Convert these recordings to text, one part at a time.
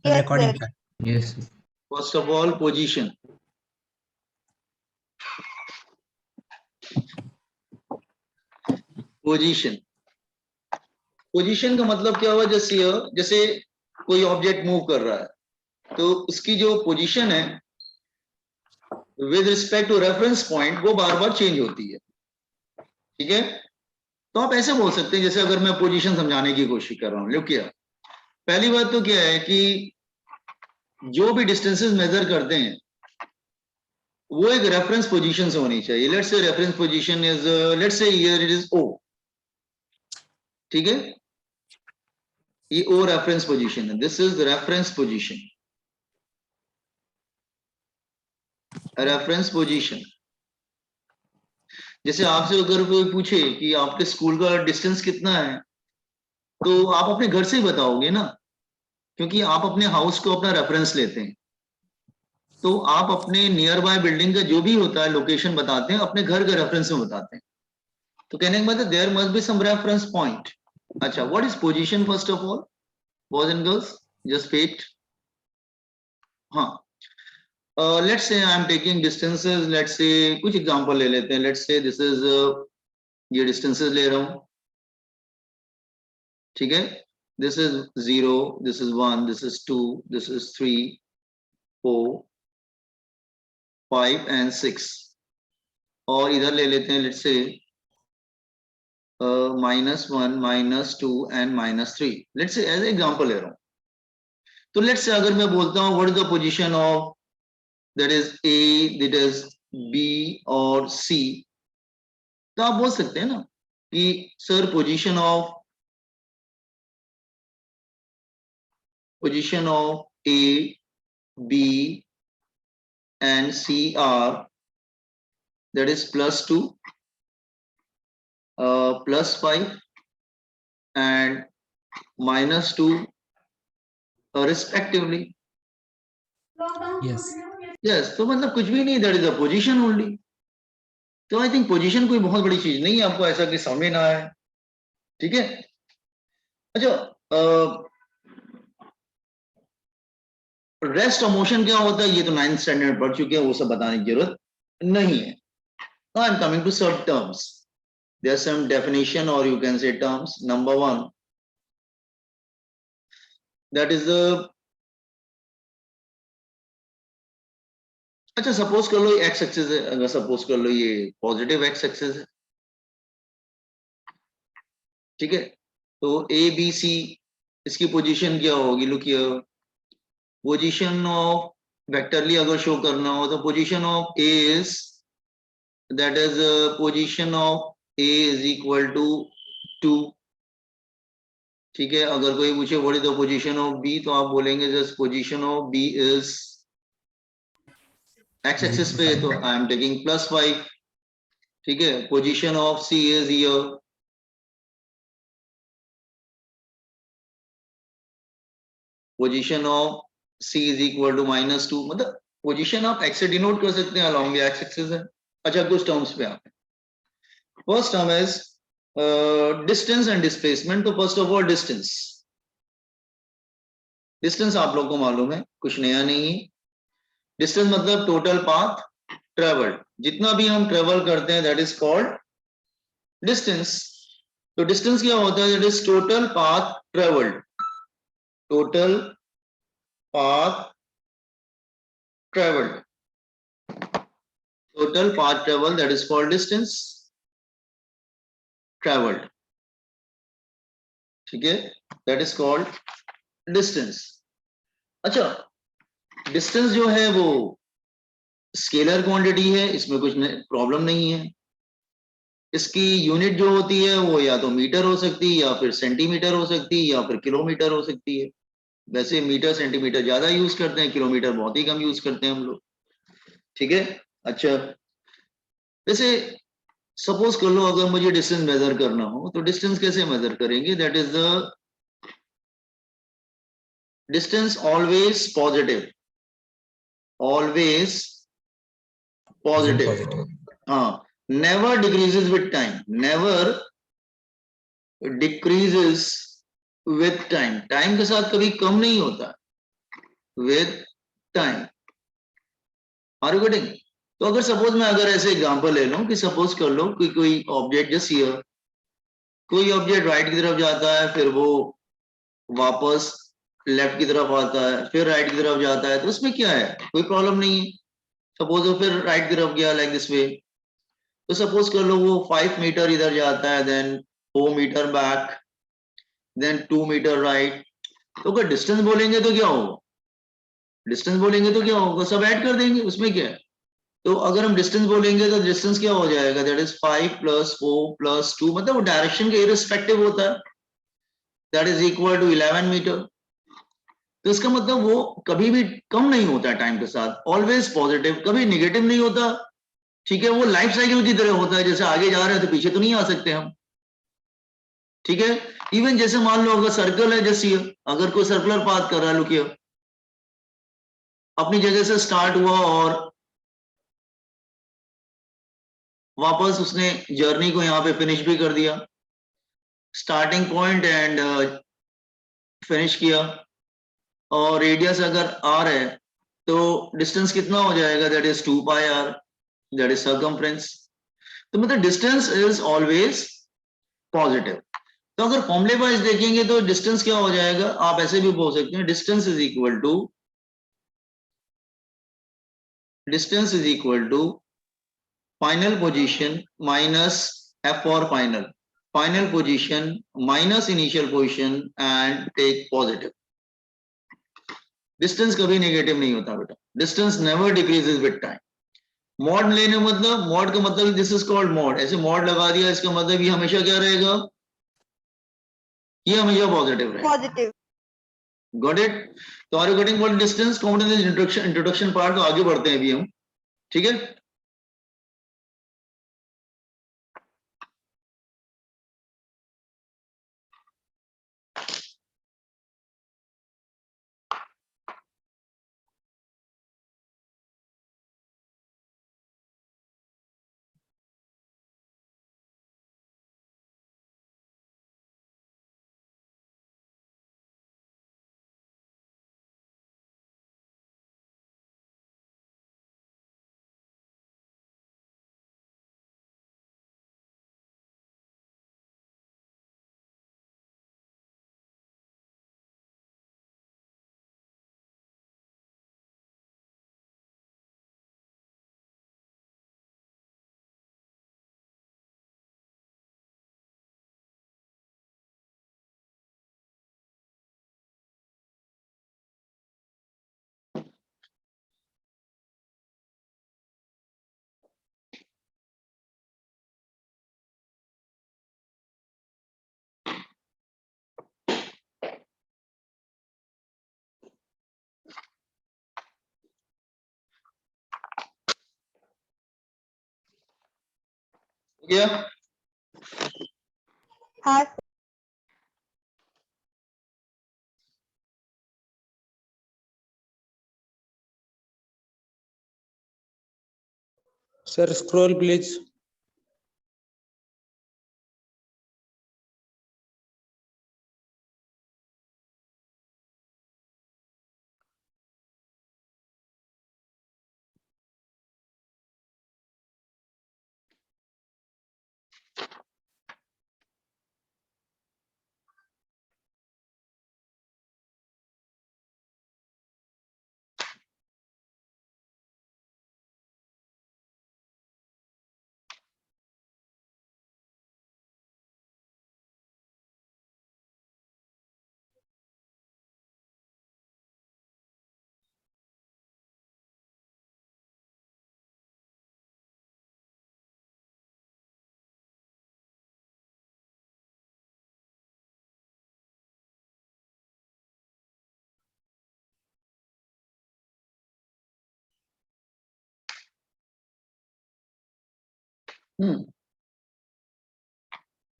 Yes, recording sir. Yes. First of all, position. Position position का मतलब क्या हुआ? जैसे कोई ऑब्जेक्ट मूव कर रहा है तो उसकी जो पोजीशन है with respect to reference point वो बार बार चेंज होती है। ठीक है, तो आप ऐसे बोल सकते हैं जैसे अगर मैं पोजीशन समझाने की कोशिश कर रहा हूं। लोग क्या, पहली बात तो क्या है कि जो भी डिस्टेंसेस मेजर करते हैं वो एक रेफरेंस पोजीशन से होनी चाहिए। Let's say reference position is let's say here it is O. ठीक है, ये ओ रेफरेंस पोजीशन है। This is reference position. Reference position जैसे आपसे अगर कोई पूछे कि आपके स्कूल का डिस्टेंस कितना है तो आप अपने घर से ही बताओगे ना, क्योंकि आप अपने हाउस को अपना रेफरेंस लेते हैं। तो आप अपने नियर बाय बिल्डिंग का जो भी होता है लोकेशन बताते हैं, अपने घर के रेफरेंस में बताते हैं। तो कहने का मतलब there must be some reference point. अच्छा, what is position first of all? Boys and girls just wait. हाँ, let's say I am taking distances. Let's say कुछ एग्जांपल ले लेते हैं। लेट्स से दिस इज ये डिस्टेंसेस ले रहा हूं। ठीक है, this is 0, this is 1, this is 2, this is 3, 4, 5 and 6। और इधर ले लेते हैं let's say -1, -2 and -3। Let's say as example ले रहा हूं। तो लेट्स से अगर मैं बोलता हूं what is the position of that is A, that is B और सी, तो आप बोल सकते हैं ना कि sir position of A, B and C are that is +2, +5 and -2 respectively. Yes. Yes, तो मतलब कुछ भी नहीं, that is a position only. तो आई थिंक पोजीशन कोई बहुत बड़ी चीज नहीं है, आपको ऐसा कि समझ ना आए। ठीक है, अच्छा, रेस्ट ऑफ मोशन क्या होता है ये तो 9th स्टैंडर्ड पढ़ चुके हैं, वो सब बताने की जरूरत नहीं है। Now I'm coming to some terms. There's some definition or you can say terms. Number one, that is the, अच्छा सपोज कर लो ये एक्स एक्सिस है। अगर सपोज कर लो ये पॉजिटिव एक्स एक्सिस है। ठीक है, तो ए बी सी इसकी पोजीशन क्या होगी? Look here, position of vectorially अगर शो करना हो तो position of A is that is position of A is equal to 2. ठीक है, अगर कोई पूछे what is the position of B तो आप बोलेंगे just position of B is x axis पे तो I am taking +5. ठीक है, position of C is here. Position of C is equal to -2। मतलब पोजीशन आप x से डिनोट कर सकते हैं, along the x axis है। अच्छा, कुछ टर्म्स पे आते हैं। First term is distance and displacement. तो first of all distance, distance आप लोग को मालूम है, कुछ नया नहीं है। डिस्टेंस मतलब टोटल पाथ ट्रेवल्ड, जितना भी हम ट्रेवल करते हैं दैट इज कॉल्ड डिस्टेंस। तो डिस्टेंस क्या होता है? That is total path travelled. Total path travelled, total path travel that is called distance travelled. ठीक है, दैट इज कॉल्ड डिस्टेंस। अच्छा, डिस्टेंस जो है वो स्केलर क्वांटिटी है, इसमें कुछ प्रॉब्लम नहीं है। इसकी यूनिट जो होती है वो या तो मीटर हो सकती है, या फिर सेंटीमीटर हो सकती है, या फिर किलोमीटर हो सकती है। वैसे मीटर सेंटीमीटर ज्यादा यूज करते हैं, किलोमीटर बहुत ही कम यूज करते हैं हम लोग। ठीक है, अच्छा, वैसे सपोज कर लो अगर मुझे डिस्टेंस मेजर करना हो तो डिस्टेंस कैसे मेजर करेंगे? That is the distance always positive, always positive. हाँ, never decreases with time, never decreases with time। Time के साथ कभी कम नहीं होता। with time. Are you getting? तो अगर सपोज मैं अगर ऐसे एग्जांपल ले लूं कि सपोज कर लो कि कोई ऑब्जेक्ट जस्ट हियर, कोई ऑब्जेक्ट राइट की तरफ जाता है, फिर वो वापस लेफ्ट की तरफ आता है, फिर राइट की तरफ जाता है, तो उसमें क्या है, कोई प्रॉब्लम नहीं है. सपोज वो फिर राइट की तरफ गया लाइक दिस वे, तो सपोज कर लो वो 5 मीटर इधर जाता है, then 4 metre back, then 2 metre right. तो अगर डिस्टेंस बोलेंगे तो क्या होगा, डिस्टेंस बोलेंगे तो क्या होगा, सब ऐड कर देंगे, उसमें क्या है. तो अगर हम डिस्टेंस बोलेंगे तो डिस्टेंस क्या हो जाएगा, दैट इज 5 + 4 + 2, मतलब वो डायरेक्शन के इररिस्पेक्टिव होता है, that is equal to 11 metre. तो इसका मतलब वो कभी भी कम नहीं होता टाइम के साथ, ऑलवेज पॉजिटिव, कभी नेगेटिव नहीं होता. ठीक है, वो लाइफ साइकिल की तरह होता है, जैसे आगे जा रहे हैं तो पीछे तो नहीं आ सकते हम. ठीक है, इवन जैसे मान लो अगर सर्कल है, जैसे अगर कोई सर्कुलर पाथ कर रहा है, लुकिए अपनी जगह से स्टार्ट हुआ और वापस उसने जर्नी को यहाँ पे फिनिश भी कर दिया, स्टार्टिंग पॉइंट एंड फिनिश किया, और रेडियस अगर r है तो डिस्टेंस कितना हो जाएगा, that is 2πr, that is circumference. तो मतलब डिस्टेंस इज ऑलवेज पॉजिटिव. तो अगर फॉर्मूले वाइज देखेंगे तो डिस्टेंस क्या हो जाएगा, आप ऐसे भी बोल सकते हैं, distance is equal to final position minus f for final, final position minus initial position and take positive. Distance कभी नेगेटिव नहीं होता बेटा, distance never decreases with time. Mod लेने मतलब, मॉड का मतलब दिस इज कॉल्ड मॉड, ऐसे mod लगा दिया, इसका मतलब ये हमेशा क्या रहेगा, ये हमेशा पॉजिटिव रहेगा. पॉजिटिव. Got it. तो are you getting what distance count in this introduction part. तो आगे बढ़ते हैं अभी हम. ठीक है, हो गया. हाँ Sir, scroll please.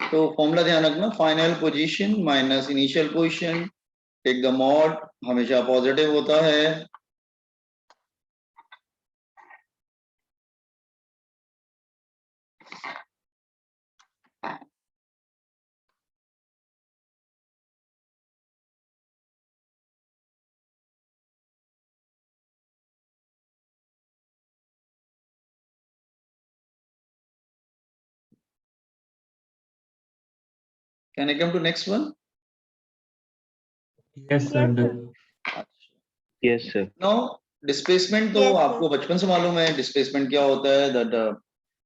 तो फॉर्मूला ध्यान रखना, final position minus initial position, take the mod, हमेशा पॉजिटिव होता है. Can I come to next one? Yes, sir. Done. Yes, sir. Now displacement तो Yes, sir. आपको बचपन से मालूम है displacement क्या होता है, that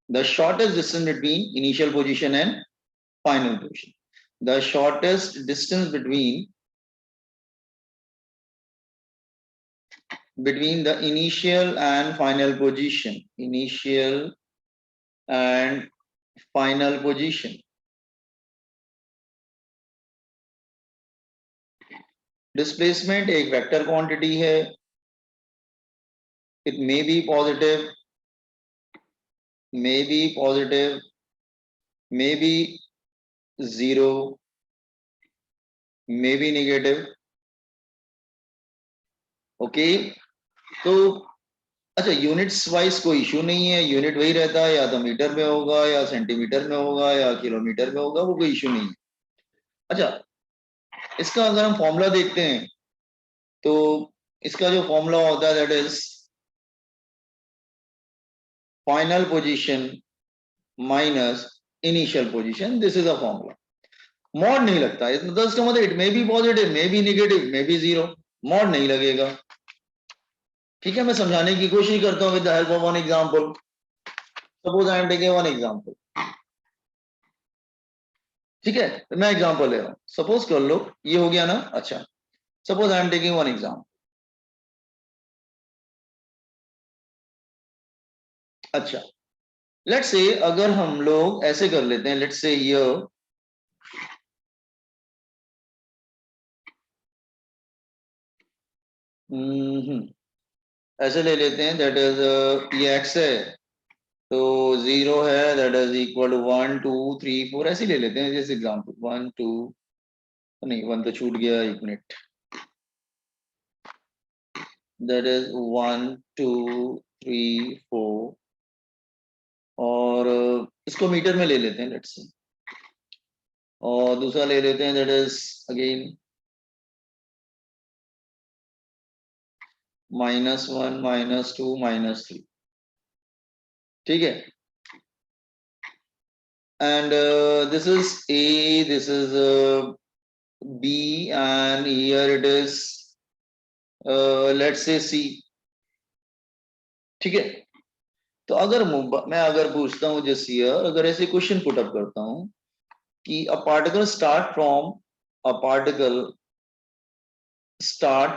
the shortest distance between initial position and final position. The shortest distance between the initial and final position. Initial and final position. Displacement एक vector quantity है. It may be positive, may be positive, may be zero, may be negative. Okay, तो अच्छा units wise कोई issue नहीं है, unit वही रहता है, या तो मीटर में होगा या सेंटीमीटर में होगा या किलोमीटर में होगा, वो कोई इशू नहीं है. अच्छा, इसका अगर हम फॉर्मूला देखते हैं तो इसका जो फॉर्मूला होता है that is final position minus initial position. This is a formula. Mod नहीं लगता, इसका मतलब it may be positive, may be negative, may be zero, mod नहीं लगेगा. ठीक है, मैं समझाने की कोशिश करता हूं with the help of one example. Suppose I am taking one example. ठीक है, तो मैं एग्जांपल ले रहा हूं. सपोज कर लो ये हो गया ना. अच्छा, suppose I am taking one example. अच्छा, लेट्स से अगर हम लोग ऐसे कर लेते हैं, लेट्स से ये ऐसे ले लेते हैं, दैट इज ये x है तो 0 है, दैट इज इक्वल टू 1 2 3 4 ऐसे ले लेते हैं जैसे एग्जांपल. 1 2 नहीं, 1 तो छूट गया, एक मिनट. दैट इज 1 2 3 4 और इसको मीटर में ले लेते हैं लेट्स से, और दूसरा ले लेते हैं दैट इज अगेन -1 -2 -3. ठीक है, and this is A, this is B, and here it is let's say C. ठीक है, तो अगर मैं अगर पूछता हूं जैसे here, अगर ऐसे क्वेश्चन पुट अप करता हूं कि a particle start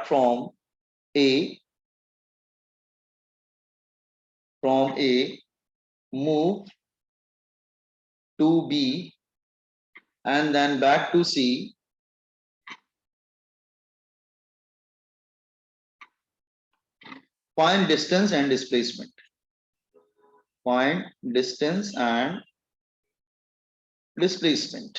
from A, move to B and then back to C. Find distance and displacement. Find distance and displacement.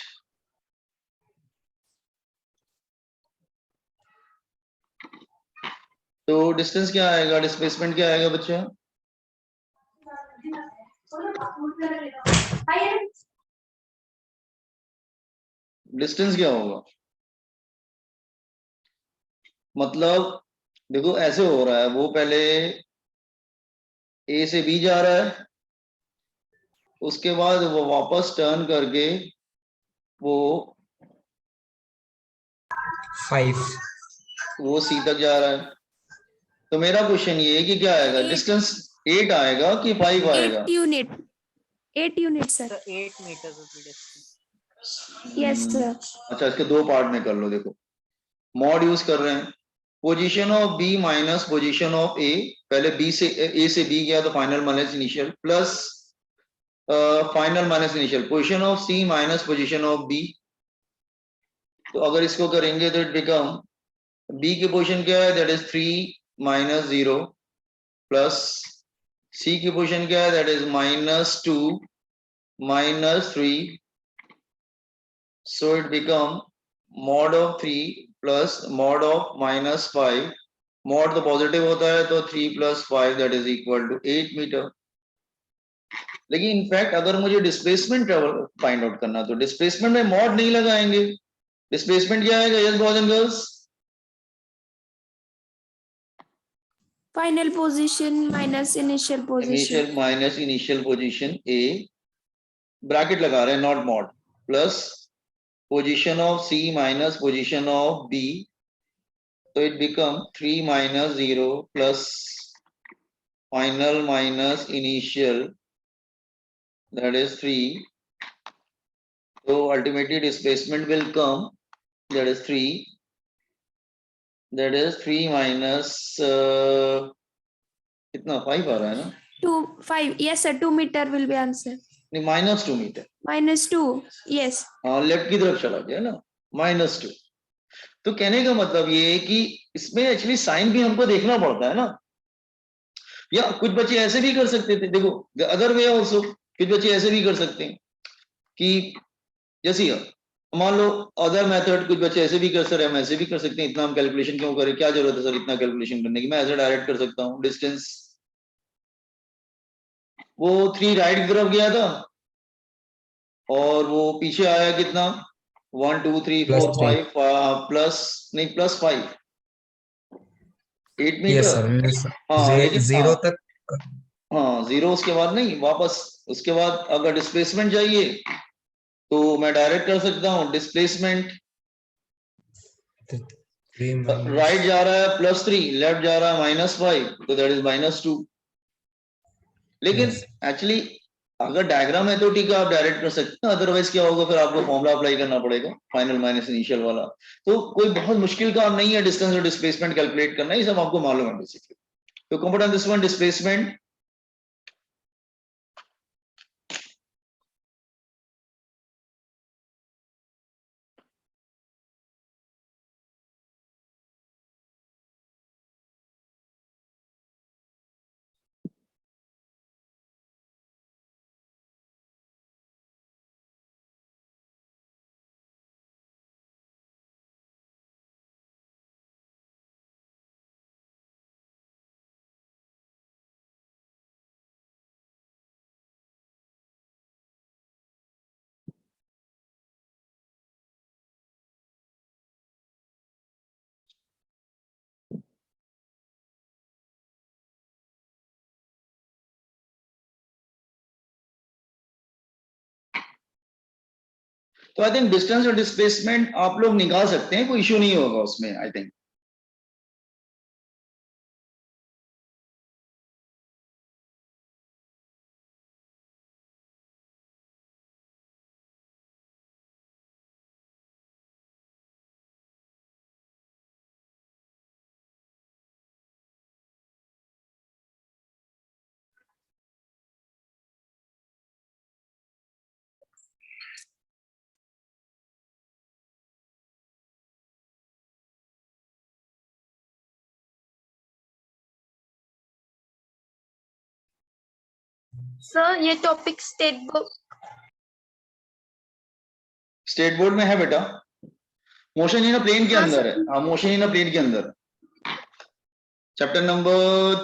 तो डिस्टेंस क्या आएगा, डिस्प्लेसमेंट क्या आएगा बच्चे? डिस्टेंस क्या होगा? मतलब देखो ऐसे हो रहा है, वो पहले A से B जा रहा है, उसके बाद वो वापस टर्न करके वो 5. वो C तक जा रहा है. तो मेरा क्वेश्चन ये है कि क्या आएगा, डिस्टेंस 8 आएगा कि 5 आएगा? 8 units sir. 8 meters would be distance. Yes sir. अच्छा, इसके दो पार्ट में कर लो. देखो मॉड यूज कर रहे हैं. Position of B minus position of A, पहले A से B गया तो final minus initial, plus final minus initial. Position of C minus position of B. तो अगर इसको करेंगे तो इट बिकम B की पोजीशन क्या है, that is 3 minus 0, plus C की पोजीशन क्या है, that is -2 minus 3. So it become mod of 3 plus mod of -5. mod तो पॉजिटिव होता है तो 3 plus 5 that is equal to 8 metre. लेकिन इनफैक्ट अगर मुझे डिस्प्लेसमेंट फाइंड आउट करना तो डिस्प्लेसमेंट में मॉड नहीं लगाएंगे. डिस्प्लेसमेंट क्या आएगा yes boys and girls? Final position minus initial position. Initial minus initial position A, bracket लगा रहे हैं, not mod, plus position of C minus position of B. So it become 3 minus 0 plus final minus initial, that is 3. So ultimately displacement will come, that is 3. That is 3 minus कितना 5 आ रहा है ना? 5. Yes, sir. 2 meter will be answer. नहीं -2 metre. -2. Yes. हाँ left की तरफ चला गया ना, -2. तो कहने का मतलब ये है कि इसमें एक्चुअली साइन भी हमको देखना पड़ता है ना, या कुछ बच्चे ऐसे भी कर सकते थे. देखो अदर वे ऑल्सो, कुछ बच्चे ऐसे भी कर सकते हैं कि जैसे मान लो अदर मेथड, कुछ बच्चे ऐसे भी कर सकते हैं, हम ऐसे भी कर सकते हैं. इतना हम कैलकुलेशन क्यों करें, क्या जरूरत है सर इतना कैलकुलेशन करने की? मैं ऐसे डायरेक्ट कर सकता हूँ. डिस्टेंस वो 3 राइट की तरफ गया था और वो पीछे आया कितना 1 2 3 4 5 प्लस नहीं +5 8 यस मीटर. सर, मीन्स हाँ लेकिन जीरो तक. हाँ 0 उसके बाद नहीं, वापस उसके बाद अगर डिस्प्लेसमेंट चाहिए तो मैं डायरेक्ट कर सकता हूँ. डिस्प्लेसमेंट राइट जा रहा है +3, लेफ्ट जा रहा है -5, तो दैट इज -2. लेकिन एक्चुअली अगर डायग्राम है तो ठीक है, आप डायरेक्ट कर सकते हैं. अदरवाइज क्या होगा, फिर आपको फॉर्मूला अप्लाई करना पड़ेगा, फाइनल माइनस इनिशियल वाला. तो कोई बहुत मुश्किल काम नहीं है डिस्टेंस और डिस्प्लेसमेंट कैलकुलेट करना, ये सब आपको मालूम है बेसिकली. तो computer on this one displacement. तो आई थिंक डिस्टेंस और डिस्प्लेसमेंट आप लोग निकाल सकते हैं, कोई इश्यू नहीं होगा उसमें. आई थिंक सर ये टॉपिक स्टेट बोर्ड में है बेटा. मोशन इन अ प्लेन के अंदर है. हाँ मोशन इन अ प्लेन के अंदर, चैप्टर नंबर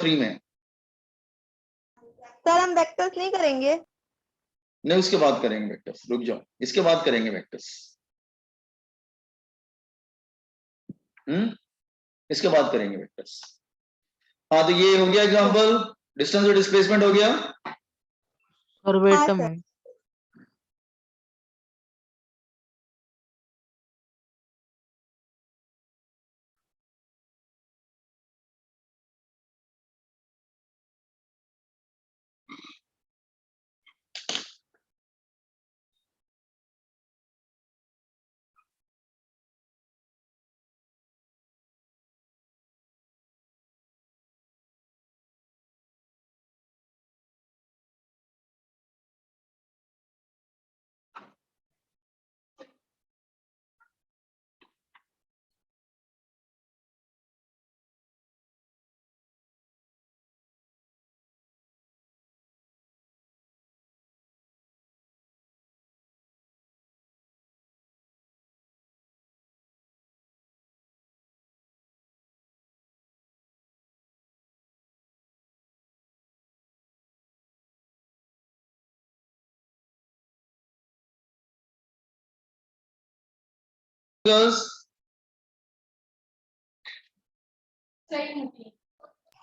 3 में. सर हम वेक्टर्स नहीं करेंगे? नहीं उसके बाद करेंगे वेक्टर्स, रुक जाओ, इसके बाद करेंगे वेक्टर्स. इसके बाद करेंगे वेक्टर्स. हाँ तो ये हो गया एग्जांपल, डिस्टेंस और डिस्प्लेसमेंट हो गया. Sir, wait हाँ, a sir. minute.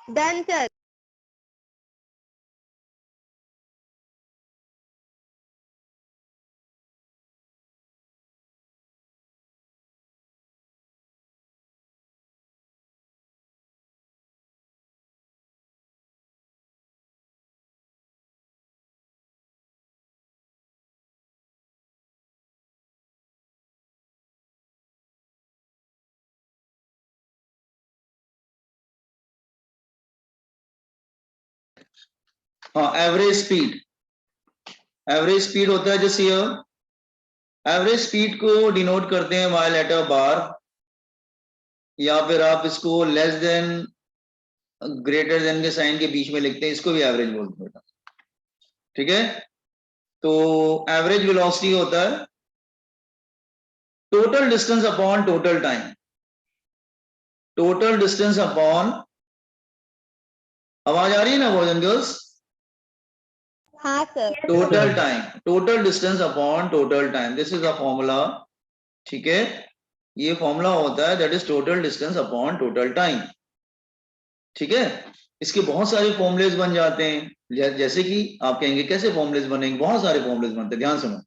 Done sir. हाँ, एवरेज स्पीड होता है जैसे एवरेज स्पीड को डिनोट करते हैं वाई लेटर बार, या फिर आप इसको लेस देन ग्रेटर देन के साइन के बीच में लिखते हैं, इसको भी एवरेज बोलते हैं। ठीक है, तो एवरेज वेलोसिटी होता है total distance upon total time, total distance upon, आवाज आ रही है ना बॉयज एंड गर्ल्स? हाँ sir. Total time, total distance upon total time, this is a formula. ठीक है, ये फॉर्मूला होता है that is total distance upon total time. ठीक है, इसके बहुत सारे फॉर्मूलेस बन जाते हैं, जैसे कि आप कहेंगे कैसे फॉर्मूलेस बनेंगे, बहुत सारे फॉर्मूलेस बनते हैं, ध्यान सुनो।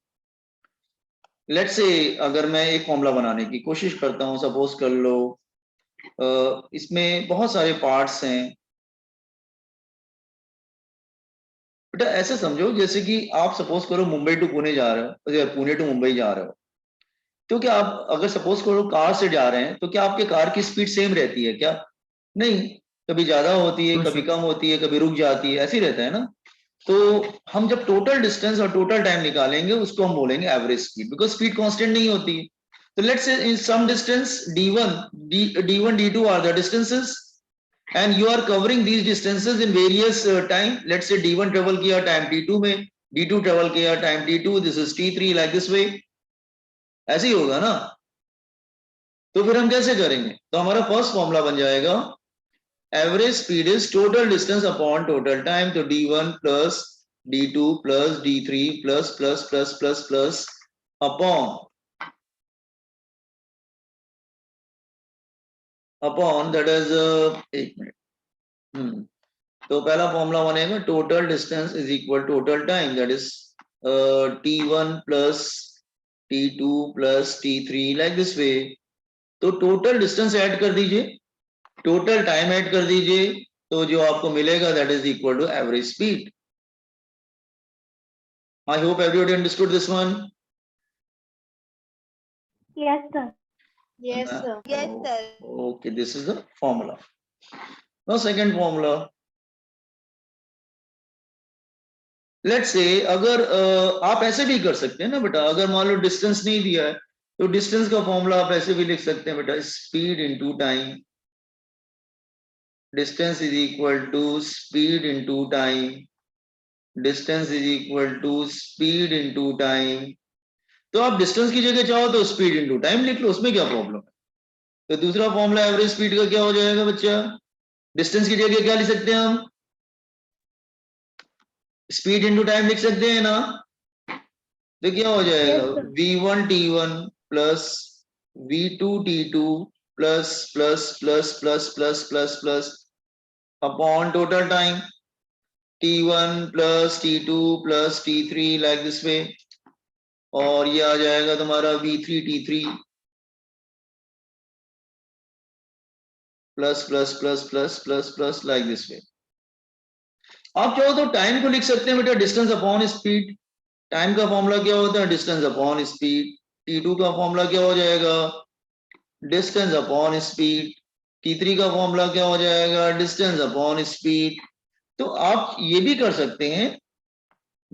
लेट्स से अगर मैं एक फॉर्मूला बनाने की कोशिश करता हूं, सपोज कर लो इसमें बहुत सारे पार्ट्स हैं। बेटा ऐसे समझो जैसे कि आप सपोज करो मुंबई टू पुणे जा रहे हो या पुणे टू मुंबई जा रहे हो, तो क्या आप अगर सपोज करो कार से जा रहे हैं तो क्या आपके कार की स्पीड सेम रहती है क्या? नहीं, कभी ज्यादा होती है, कभी कम होती है, कभी रुक जाती है, ऐसे ही रहता है ना। तो हम जब टोटल डिस्टेंस और टोटल टाइम निकालेंगे उसको हम बोलेंगे average speed, because speed constant नहीं होती है। तो let's say in some distance d1 d2 are the distances and you are covering these distances in various time. Let's say d1 travel किया time t2 में, d2 travel किया time t2, this is t3, like this way, ऐसे ही होगा ना। तो फिर हम कैसे करेंगे? तो हमारा फर्स्ट फॉर्मूला बन जाएगा average speed is total distance upon total time, तो d1 plus d2 plus d3 plus plus plus plus plus upon that is एक मिनट, तो पहला फॉर्मूला बनेगा total distance is equal total time, that is t1 plus t2 plus t3, like this way. तो total distance add कर दीजिए, total time add कर दीजिए, तो जो आपको मिलेगा that is equal to average speed. I hope everybody understood this one. Yes sir. Yes sir. Yes sir. Okay, this is the formula. Now second formula, let's say अगर आप ऐसे भी कर सकते हैं ना बेटा, अगर मान लो डिस्टेंस नहीं दिया है तो डिस्टेंस का फॉर्मूला आप ऐसे भी लिख सकते हैं बेटा, speed into time, distance is equal to speed into time, distance is equal to speed into time. तो आप डिस्टेंस की जगह चाहो तो स्पीड इनटू टाइम लिख लो, उसमें क्या प्रॉब्लम है? तो दूसरा फॉर्मूला एवरेज स्पीड का क्या हो जाएगा बच्चा? डिस्टेंस की जगह क्या लिख सकते हैं हम? स्पीड इनटू टाइम लिख सकते हैं ना। तो क्या हो जाएगा? v1 t1 plus v2 t2 plus plus plus plus plus plus plus upon total time, t1 plus t2 plus t3, like this way. और ये आ जाएगा तुम्हारा v3 t3 plus plus plus plus plus plus, like this way. आप चाहो तो time को लिख सकते हैं बेटा डिस्टेंस अपॉन स्पीड। टाइम का फॉर्मूला क्या होता है? Distance upon speed. t2 का फॉर्मूला क्या हो जाएगा? Distance upon speed. t3 का फॉर्मूला क्या हो जाएगा? Distance upon speed. तो आप ये भी कर सकते हैं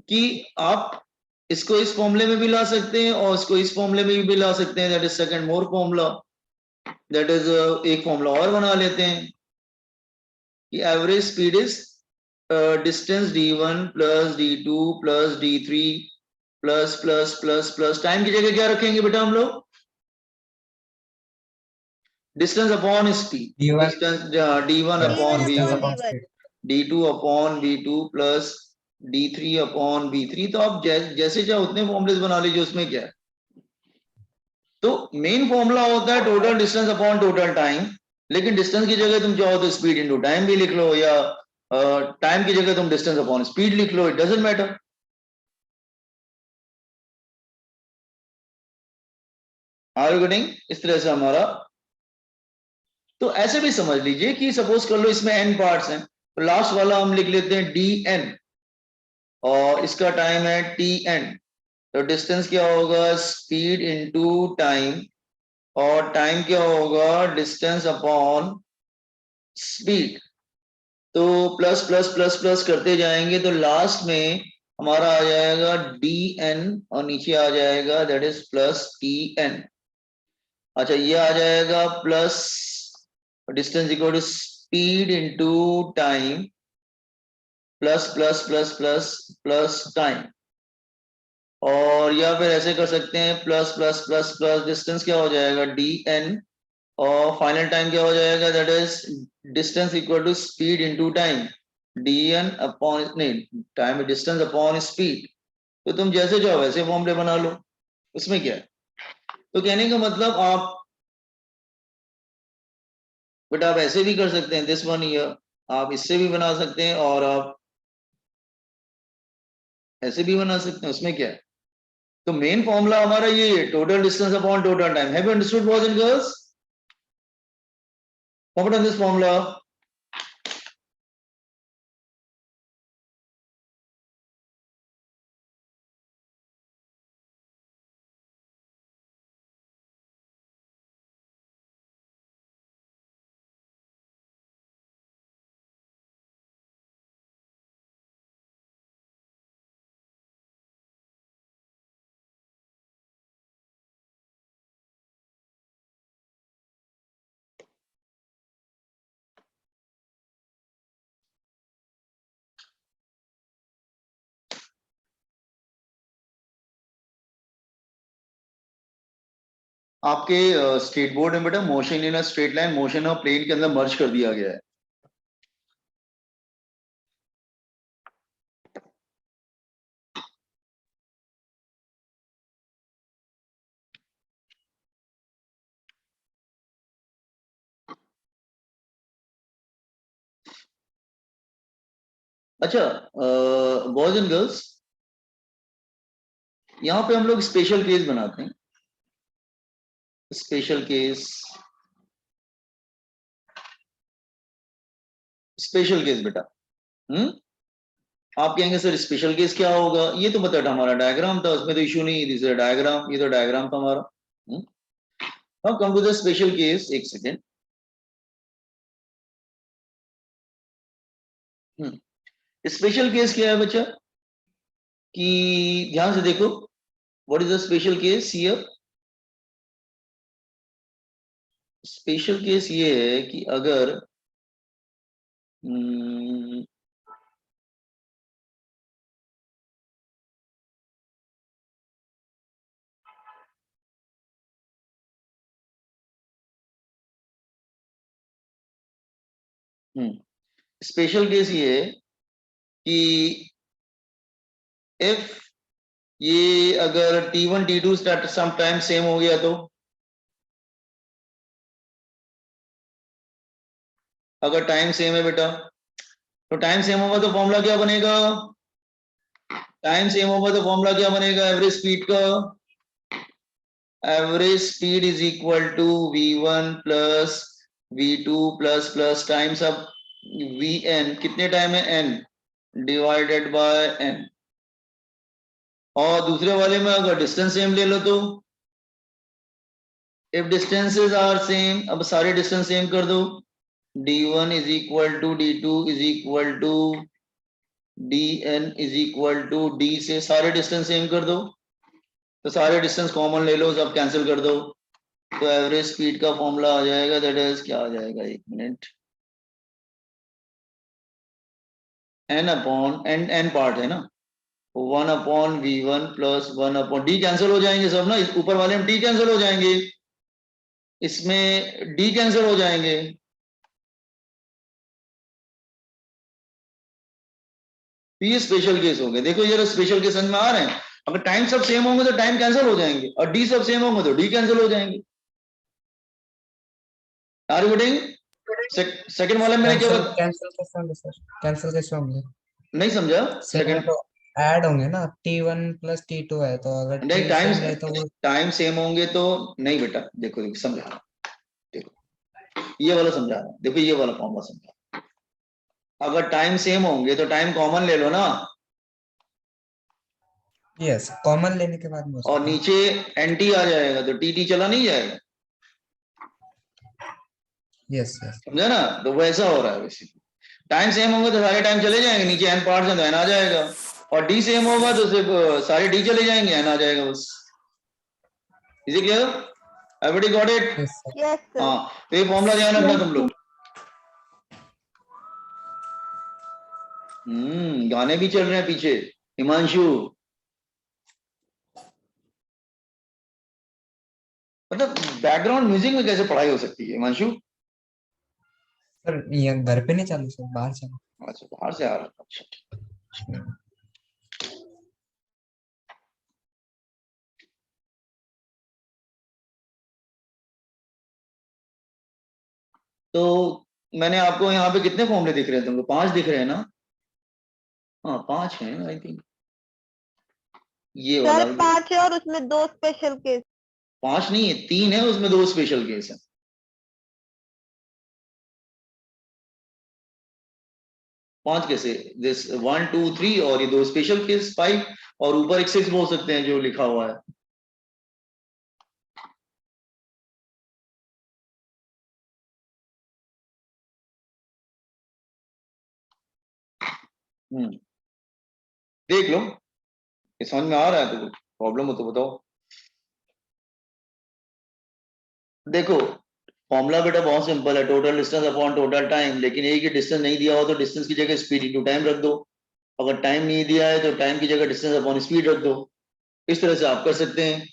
कि आप इसको इस फॉर्मूले में भी ला सकते हैं और इसको इस फॉर्मूले में भी ला सकते हैं, that is second more formula, that is एक फॉर्मूला और बना लेते हैं कि average speed is distance d1 plus d2 plus d3 plus plus plus plus, time की जगह क्या रखेंगे बेटा हम लोग? Distance upon speed, distance d1 upon v1, d2 upon v2 plus d3 upon v3। तो आप जैसे चाहे उतने फॉर्मूलेस बना लीजिए, उसमें क्या है। तो मेन फॉर्मूला होता है total distance upon total time, लेकिन डिस्टेंस की जगह तुम चाहो तो स्पीड इनटू टाइम भी लिख लो, या टाइम की जगह तुम डिस्टेंस अपॉन स्पीड लिख लो, it doesn't matter. Are you getting? इस तरह से हमारा, तो ऐसे भी समझ लीजिए कि सपोज कर लो इसमें n पार्ट्स हैं, तो लास्ट वाला हम लिख लेते हैं dn और इसका टाइम है tn। तो डिस्टेंस क्या होगा? स्पीड इनटू टाइम, और टाइम क्या होगा? Distance upon speed. तो प्लस प्लस प्लस प्लस करते जाएंगे तो लास्ट में हमारा आ जाएगा dn और नीचे आ जाएगा दैट इज प्लस tn। अच्छा ये आ जाएगा plus distance equal to speed into time plus plus plus plus plus time, और या फिर ऐसे कर सकते हैं plus plus plus plus distance क्या हो जाएगा dn और फाइनल टाइम क्या हो जाएगा that is distance equal to speed into time dn upon नहीं टाइम डिस्टेंस अपॉन स्पीड। तो तुम जैसे चाहो वैसे फॉर्मूले बना लो, उसमें क्या है। तो कहने का मतलब आप बट आप ऐसे भी कर सकते हैं दिस वन ईयर, आप इससे भी बना सकते हैं और आप ऐसे भी बना सकते हैं, उसमें क्या है। तो मेन फॉर्मूला हमारा ये है total distance upon total time. Have you understood boys and girls? Comment on this formula. आपके स्टेट बोर्ड में बेटा motion in a straight line motion of plane के अंदर मर्ज कर दिया गया है। अच्छा बॉयज एंड गर्ल्स, यहां पे हम लोग स्पेशल केस बनाते हैं। स्पेशल केस, स्पेशल केस बेटा। आप कहेंगे सर स्पेशल केस क्या होगा, ये तो बता हमारा डायग्राम था, उसमें तो इशू नहीं, दिस इज डायग्राम, ये तो डायग्राम था हमारा। Now come to the special case. एक सेकेंड, स्पेशल केस क्या है बच्चा कि ध्यान से देखो, what is the special case here. Special case ये है कि अगर स्पेशल केस ये है कि इफ ये अगर T1 T2 start some time same हो गया तो, अगर टाइम सेम है बेटा तो टाइम सेम होगा तो फॉर्मूला क्या बनेगा, टाइम सेम होगा तो फॉर्मूला क्या बनेगा एवरेज स्पीड का, average speed is equal to v1 plus v2 plus plus times अब vn, कितने टाइम है n डिवाइडेड बाय n। और दूसरे वाले में अगर डिस्टेंस सेम ले लो तो इफ डिस्टेंसेस आर सेम, अब सारे डिस्टेंस सेम कर दो, d1 is equal to d2 is equal to dn is equal to d से सारे डिस्टेंस सेम कर दो, तो सारे डिस्टेंस कॉमन ले लो, सब कैंसिल कर दो, तो एवरेज स्पीड का फॉर्मूला आ जाएगा दैट इज क्या आ जाएगा, एक minute, n upon n part है ना, 1 upon v1 plus 1 upon d cancel हो जाएंगे सब ना, ऊपर वाले में d कैंसिल हो जाएंगे, इसमें d कैंसिल हो जाएंगे, तो ये स्पेशल केस हो गए। देखो ये स्पेशल केस समझ में आ रहे हैं, अगर टाइम सब सेम होंगे तो टाइम कैंसिल हो जाएंगे और डी सब सेम होंगे तो डी कैंसिल हो जाएंगे। Are you getting? सेकंड वाले में क्या कैंसिल कैसे होंगे सर, कैंसिल कैसे होंगे, नहीं समझा। सेकंड तो ऐड होंगे ना, T1 प्लस T2 है तो अगर नहीं T सेम है तो वो टाइम सेम होंगे तो नहीं बेटा, देखो देखो समझा रहा, देखो ये वाला समझा रहा, देखो ये वाला फॉर्मूला समझा, अगर टाइम सेम होंगे तो टाइम कॉमन ले लो ना, यस कॉमन लेने के बाद में और नीचे एनटी आ जाएगा तो टी चला नहीं जाएगा, यस यस समझा ना, तो वैसा हो रहा है बेसिकली। टाइम सेम होगा तो सारे टाइम चले जाएंगे, नीचे n पार्ट्स हैं तो n आ जाएगा, और d सेम होगा तो सिर्फ सारे d चले जाएंगे, n आ जाएगा बस। Is it clear? Everybody got it? Yes, sir. Yes, sir. हाँ, तो ये फॉर्मूला ध्यान रखना तुम लोग। गाने भी चल रहे हैं पीछे। हिमांशु, मतलब बैकग्राउंड म्यूजिक में कैसे पढ़ाई हो सकती है हिमांशु? सर ये घर पे नहीं चालू सर, बाहर चालू। अच्छा, बाहर से आ रहा है। अच्छा, तो मैंने आपको यहाँ पे कितने फॉर्मूले दिख रहे हैं तुमको? 5 दिख रहे हैं ना? हाँ 5 हैं आई थिंक। ये वाला सर 5 है और उसमें 2 स्पेशल केस। 5 नहीं है, 3 है, उसमें 2 स्पेशल केस हैं। 5 कैसे? दिस 1 2 3 और ये 2 स्पेशल केस 5, और ऊपर एक 6 बोल सकते हैं जो लिखा हुआ है। देख लो, ये समझ में आ रहा है? तो प्रॉब्लम हो तो बताओ। देखो फॉर्मूला बेटा बहुत सिंपल है, total distance upon total time, लेकिन एक ही डिस्टेंस नहीं दिया हो तो डिस्टेंस की जगह स्पीड इनटू टाइम रख दो, अगर टाइम नहीं दिया है तो टाइम की जगह डिस्टेंस अपॉन स्पीड रख दो। इस तरह से आप कर सकते हैं।